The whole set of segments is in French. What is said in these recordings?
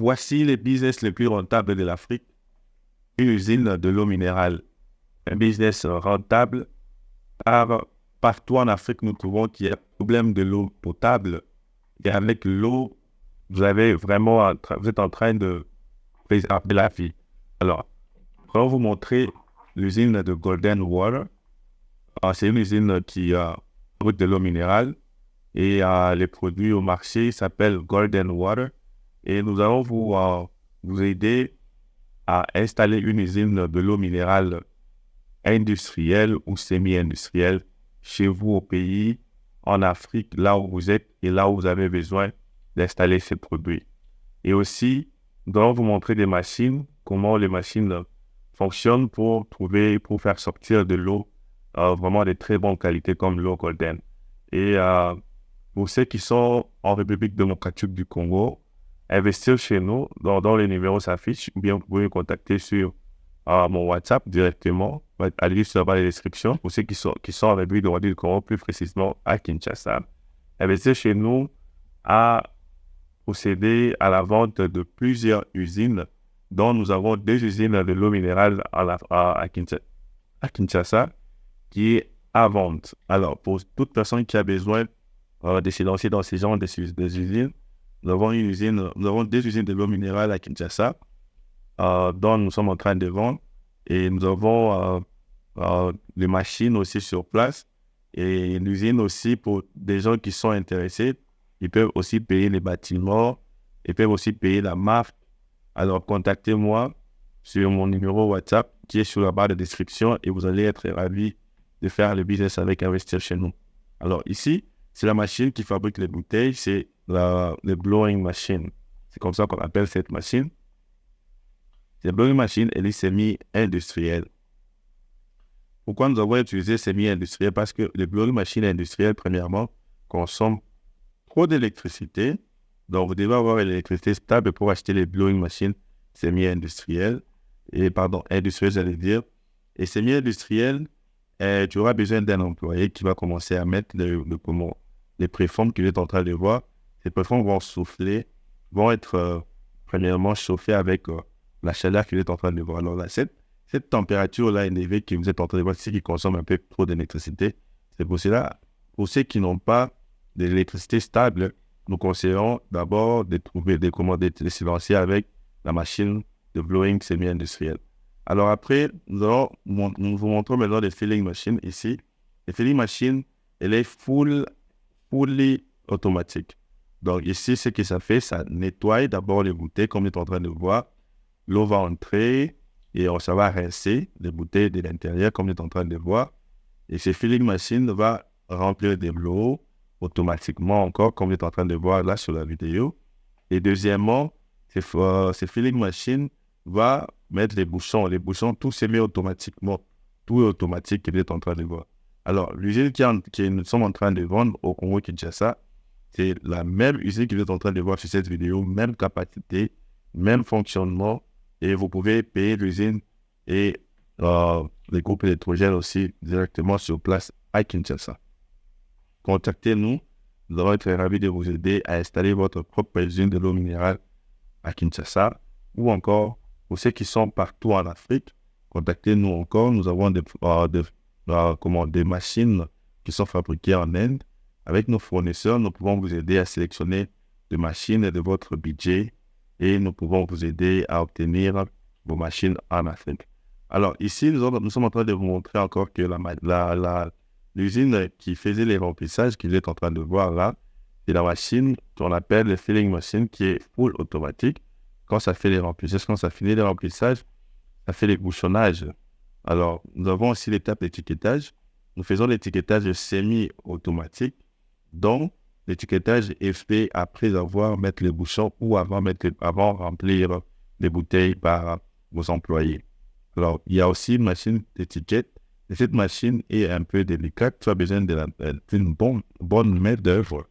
voici les business les plus rentables de l'Afrique. Une usine de l'eau minérale. Un business rentable. Partout en Afrique, nous trouvons qu'il y a un problème de l'eau potable. Et avec l'eau, vous êtes en train de préserver la vie. Alors, je vais vous montrer l'usine de Golden Water. C'est une usine qui produit de l'eau minérale et les produits au marché s'appellent Golden Water. Et nous allons vous aider à installer une usine de l'eau minérale industrielle ou semi-industrielle chez vous au pays, en Afrique, là où vous êtes et là où vous avez besoin d'installer ces produits. Et aussi, nous allons vous montrer des machines, comment les machines fonctionnent pour faire sortir de l'eau vraiment de très bonne qualité comme l'eau Golden. Et pour ceux qui sont en République démocratique du Congo, investir chez nous, dont les numéros s'affichent, ou bien vous pouvez me contacter sur mon WhatsApp directement. Allez sur la barre de description pour ceux qui sont en République démocratique du Congo, plus précisément à Kinshasa. Investir chez nous a procédé à la vente de plusieurs usines, dont nous avons 2 usines de l'eau minérale à Kinshasa, qui est à vente. Alors, pour toute personne qui a besoin de se lancer dans ces genres usines, nous avons 2 usines de l'eau minérale à Kinshasa, dont nous sommes en train de vendre. Et nous avons des machines aussi sur place. Et l'usine aussi, pour des gens qui sont intéressés, ils peuvent aussi payer les bâtiments, ils peuvent aussi payer la marque. Alors, contactez-moi sur mon numéro WhatsApp qui est sur la barre de description et vous allez être ravis de faire le business avec Investir chez nous. Alors, ici, c'est la machine qui fabrique les bouteilles, c'est le blowing machine. C'est comme ça qu'on appelle cette machine. C'est blowing machine, elle est semi-industrielle. Pourquoi nous avons utilisé semi-industriel? Parce que les blowing machines industrielles, premièrement, consomment trop d'électricité. Donc, vous devez avoir l'électricité stable pour acheter les blowing machines semi-industrielles. Industrielles, j'allais dire. Et semi-industrielles, tu auras besoin d'un employé qui va commencer à mettre les préformes qu'il est en train de voir. Ces préformes vont souffler, vont être premièrement chauffées avec la chaleur qu'il est en train de voir. Alors là, cette température-là élevée que vous êtes en train de voir, c'est qui consomme un peu trop d'électricité. C'est pour cela, pour ceux qui n'ont pas d'électricité stable, nous conseillons d'abord de se lancer avec la machine de blowing semi-industrielle. Alors après, nous vous montrons maintenant les filling machines ici. Les filling machines, elle est fully automatique. Donc ici, ce que ça fait, ça nettoie d'abord les bouteilles, comme vous êtes en train de voir. L'eau va entrer et ça va rincer les bouteilles de l'intérieur, comme vous êtes en train de voir. Et ces filling machines va remplir de l'eau automatiquement encore, comme vous êtes en train de voir là sur la vidéo. Et deuxièmement, ces filling machines va mettre les bouchons. Les bouchons, tout se met automatiquement. Tout est automatique que vous êtes en train de voir. Alors, l'usine que nous sommes en train de vendre au Congo-Kinshasa, c'est la même usine que vous êtes en train de voir sur cette vidéo, même capacité, même fonctionnement. Et vous pouvez payer l'usine et les groupes électrogènes aussi directement sur place à Kinshasa. Contactez-nous, nous allons être ravis de vous aider à installer votre propre usine de l'eau minérale à Kinshasa ou encore pour ceux qui sont partout en Afrique, contactez-nous encore. Nous avons des machines qui sont fabriquées en Inde. Avec nos fournisseurs, nous pouvons vous aider à sélectionner des machines de votre budget et nous pouvons vous aider à obtenir vos machines en Afrique. Alors ici, nous sommes en train de vous montrer encore que l'usine qui faisait les remplissages, que vous êtes en train de voir là, c'est la machine qu'on appelle le filling machine qui est full automatique. Quand ça fait les remplissages, quand ça finit les remplissages, ça fait les bouchonnages. Alors, nous avons aussi l'étape d'étiquetage. Nous faisons l'étiquetage semi-automatique, dont l'étiquetage est fait après avoir mis les bouchons ou avant remplir les bouteilles par vos employés. Alors, il y a aussi une machine d'étiquette. Et cette machine est un peu délicate. Tu as besoin d'une bonne main d'œuvre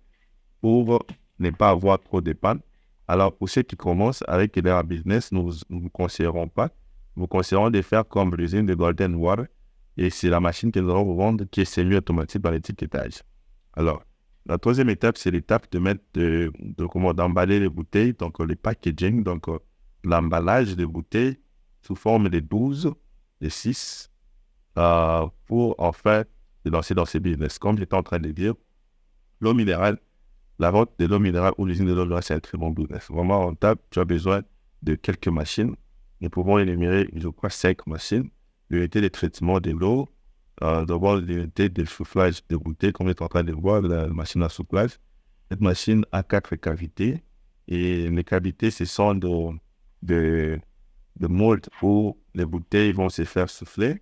pour ne pas avoir trop de panne. Alors, pour ceux qui commencent avec leur business, nous ne vous conseillerons pas. Nous vous conseillerons de faire comme l'usine de Golden Water. Et c'est la machine que nous allons vous vendre qui est semi-automatique par l'étiquetage. Alors, La troisième étape, c'est l'étape de mettre d'emballer les bouteilles, donc le packaging, donc l'emballage des bouteilles sous forme de 12, de 6, pour en fait se lancer dans ces business. Comme j'étais en train de dire, l'eau minérale, la vente de l'eau minérale ou l'usine de l'eau minérale, c'est un très bon business. Vraiment rentable, tu as besoin de quelques machines. Nous pouvons énumérer, je crois, 5 machines. L'unité de traitement de l'eau, d'avoir l'unité de soufflage de bouteilles, comme on est en train de voir, la machine à soufflage. Cette machine a 4 cavités. Et les cavités, ce sont de moldes où les bouteilles vont se faire souffler.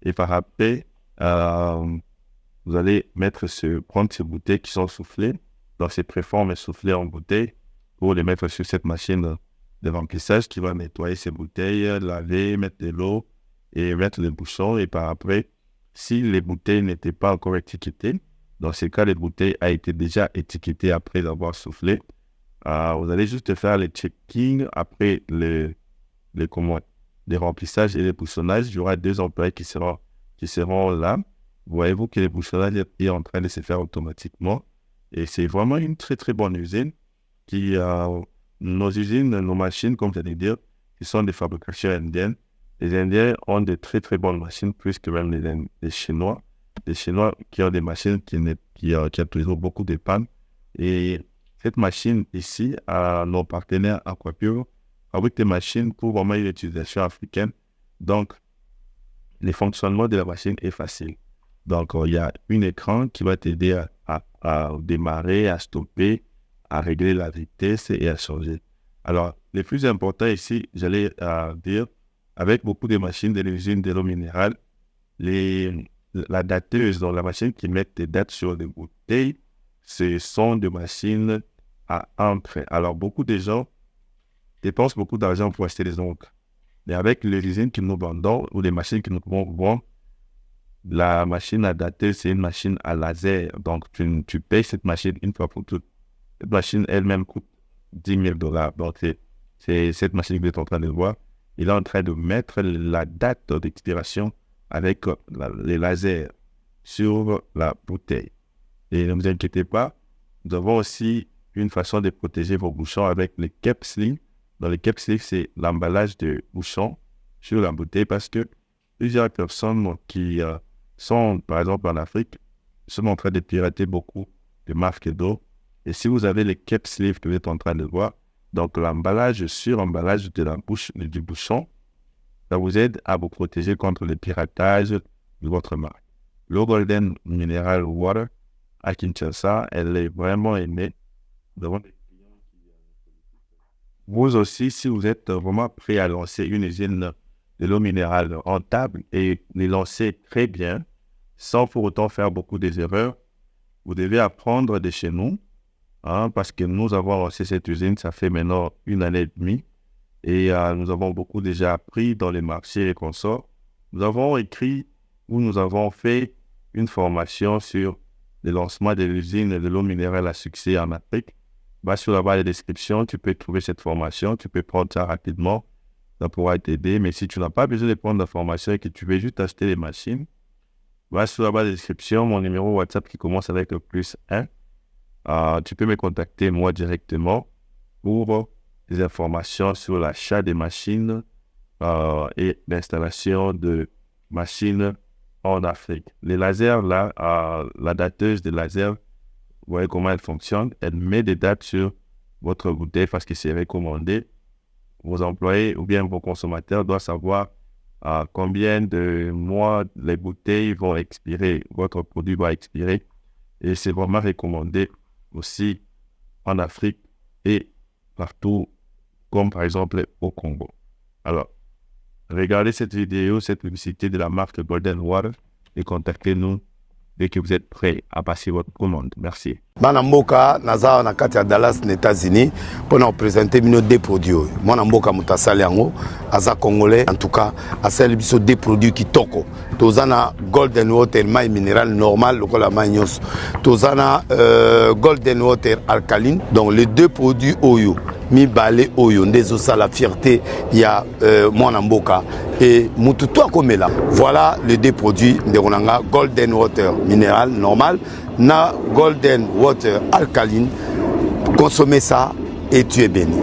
Et par après, vous allez prendre ces bouteilles qui sont soufflées dans ces préformes et soufflées en bouteilles pour les mettre sur cette machine de remplissage qui va nettoyer ces bouteilles, laver, mettre de l'eau et mettre les bouchons. Et par après, si les bouteilles n'étaient pas encore étiquetées, dans ce cas, les bouteilles ont été déjà étiquetées après avoir soufflé. Vous allez juste faire le checking après les remplissages et les bouchonnages. Il y aura 2 employés qui seront là. Voyez-vous que le bouchonnage est en train de se faire automatiquement. Et c'est vraiment une très, très bonne usine nos usines, nos machines, comme j'allais dire, qui sont des fabrications indiennes. Les Indiens ont de très, très bonnes machines, plus que même les Chinois. Les Chinois qui ont des machines qui ont toujours beaucoup de pannes. Et cette machine ici, nos partenaires Aquapure, fabriquent des machines pour vraiment une utilisation africaine. Donc, le fonctionnement de la machine est facile. Donc, il y a un écran qui va t'aider à démarrer, à stopper, à régler la vitesse et à changer. Alors, le plus important ici, j'allais dire, avec beaucoup de machines de l'usine de l'eau minérale, la dateuse, donc la machine qui met des dates sur les bouteilles, ce sont des machines à encre. Alors, beaucoup de gens dépensent beaucoup d'argent pour acheter des encres. Mais avec les usines que nous vendons ou les machines que nous pouvons vendre, la machine à dater, c'est une machine à laser. Donc, tu payes cette machine une fois pour toutes. Cette machine elle-même coûte $10,000. Donc, c'est cette machine que vous êtes en train de voir. Il est en train de mettre la date d'expiration avec les lasers sur la bouteille. Et ne vous inquiétez pas, nous avons aussi une façon de protéger vos bouchons avec les cap sleeves. Dans les cap sleeves, c'est l'emballage de bouchons sur la bouteille parce que plusieurs personnes qui sont, par exemple, en Afrique, sont en train de pirater beaucoup de marques d'eau. Et si vous avez les cap sleeves que vous êtes en train de voir, donc l'emballage sur emballage de la bouche du bouchon, ça vous aide à vous protéger contre le piratage de votre marque. L'eau Golden Mineral Water à Kinshasa, elle est vraiment aimée. Vous aussi, si vous êtes vraiment prêt à lancer une usine de l'eau minérale rentable et les lancer très bien, sans pour autant faire beaucoup d'erreurs, vous devez apprendre de chez nous, parce que nous avons lancé cette usine, ça fait maintenant 1 année et demie, et nous avons beaucoup déjà appris dans les marchés et consorts. Nous avons écrit ou nous avons fait une formation sur le lancement de l'usine de l'eau minérale à succès en Afrique. Va sur la barre de description, tu peux trouver cette formation, tu peux prendre ça rapidement, ça pourra t'aider. Mais si tu n'as pas besoin de prendre la formation et que tu veux juste acheter les machines, va sur la barre de description, mon numéro WhatsApp qui commence avec le +1. Tu peux me contacter moi directement pour des informations sur l'achat des machines et l'installation de machines en Afrique. Les lasers, là, la dateuse des lasers, vous voyez comment elle fonctionne. Elle met des dates sur votre bouteille parce que c'est recommandé. Vos employés ou bien vos consommateurs doivent savoir combien de mois les bouteilles vont expirer, votre produit va expirer. Et c'est vraiment recommandé aussi en Afrique et partout, comme par exemple au Congo. Alors, regardez cette vidéo, cette publicité de la marque Golden Water et contactez-nous dès que vous êtes prêts à passer votre commande. Merci. Bana mboka naza na kati ya Dallas na États-Unis pour nous présenter bino des produits. Mwana mboka mutasali yango aza congolais en tout cas asali biso des produits qui toko. Tozana Golden Water mai minéral normal lokola mai nyos. Tozana Golden Water alcaline donc les deux produits oyo mibale oyo ndezo sala fierté ya mwana mboka et mututu akomela. Voilà les deux produits de Ronanga Golden Water minéral normal na Golden Water Alkaline. Consommez ça et tu es béni.